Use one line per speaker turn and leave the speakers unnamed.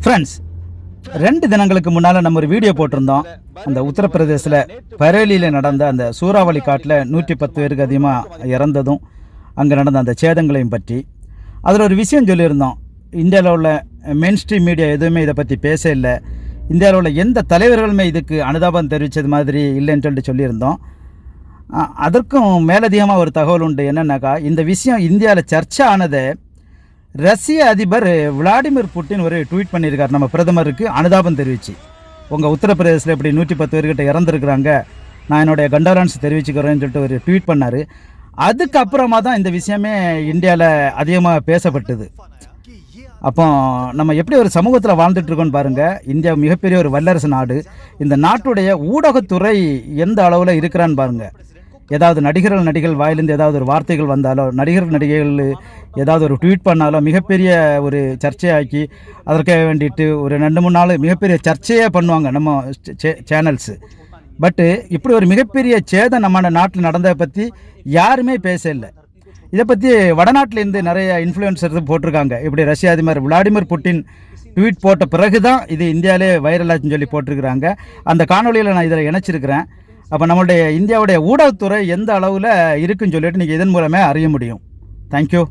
Friends, 2 தினங்களுக்கு முன்னால் நம்ம ஒரு வீடியோ போட்டிருந்தோம். அந்த உத்தரப்பிரதேசில் பரேலியில் நடந்த அந்த சூறாவளி காட்டில் 110 பேருக்கு அதிகமாக இறந்ததும் அங்கே நடந்த அந்த சேதங்களையும் பற்றி அதில் ஒரு விஷயம் சொல்லியிருந்தோம். இந்தியாவில் உள்ள மெயின் ஸ்ட்ரீம் மீடியா எதுவுமே இதை பற்றி பேச இல்லை, இந்தியாவில் உள்ள எந்த தலைவர்களுமே இதுக்கு அனுதாபம் தெரிவித்தது மாதிரி இல்லைன்னு சொல்லிட்டு சொல்லியிருந்தோம். அதற்கும் மேலதிகமாக ஒரு தகவல் உண்டு. என்னன்னாக்கா, இந்த விஷயம் இந்தியாவில் சர்ச்சை ஆனதை ரஷ்ய அதிபர் விளாடிமிர் புட்டின் ஒரு ட்வீட் பண்ணியிருக்கார். நம்ம பிரதமருக்கு அனுதாபம் தெரிவித்து, உங்கள் உத்தரப்பிரதேசில் இப்படி 110 பேர்கிட்ட இறந்துருக்குறாங்க, நான் என்னுடைய கண்டோலன்ஸ் தெரிவிச்சுக்கிறேன்னு சொல்லிட்டு ஒரு ட்வீட் பண்ணார். அதுக்கப்புறமா தான் இந்த விஷயமே இந்தியாவில் அதிகமாக பேசப்பட்டது. அப்போ நம்ம எப்படி ஒரு சமூகத்தில் வாழ்ந்துட்டுருக்கோன்னு பாருங்கள். இந்தியா மிகப்பெரிய ஒரு வல்லரசு நாடு. இந்த நாட்டுடைய ஊடகத்துறை எந்த அளவில் இருக்கிறான்னு பாருங்கள். ஏதாவது நடிகர்கள் வாயிலிருந்து ஏதாவது ஒரு வார்த்தைகள் வந்தாலோ, நடிகைகள் ஏதாவது ஒரு ட்வீட் பண்ணாலோ மிகப்பெரிய ஒரு சர்ச்சையாக்கி அதற்காக வேண்டிட்டு ஒரு 2-3 நாள் மிகப்பெரிய சர்ச்சையே பண்ணுவாங்க நம்ம சேனல்ஸு. பட்டு இப்படி ஒரு மிகப்பெரிய சேதம் நம்ம நாட்டில் நடந்ததை பற்றி யாருமே பேசலை. இதை பற்றி வடநாட்டிலேருந்து நிறைய இன்ஃப்ளூயன்சர்ஸ் போட்டிருக்காங்க. இப்படி ரஷ்ய அதிபர் விளாடிமிர் புட்டின் ட்வீட் போட்ட பிறகு தான் இது இந்தியாவிலே வைரலாச்சுன்னு சொல்லி போட்டிருக்கிறாங்க. அந்த காணொலியில் நான் இதில் இணைச்சிருக்கிறேன். அப்போ நம்மளுடைய இந்தியாவுடைய ஊடகத்துறை எந்த அளவில் இருக்குன்னு சொல்லிட்டு நீங்கள் இதன் மூலமே அறிய முடியும். தேங்க்யூ.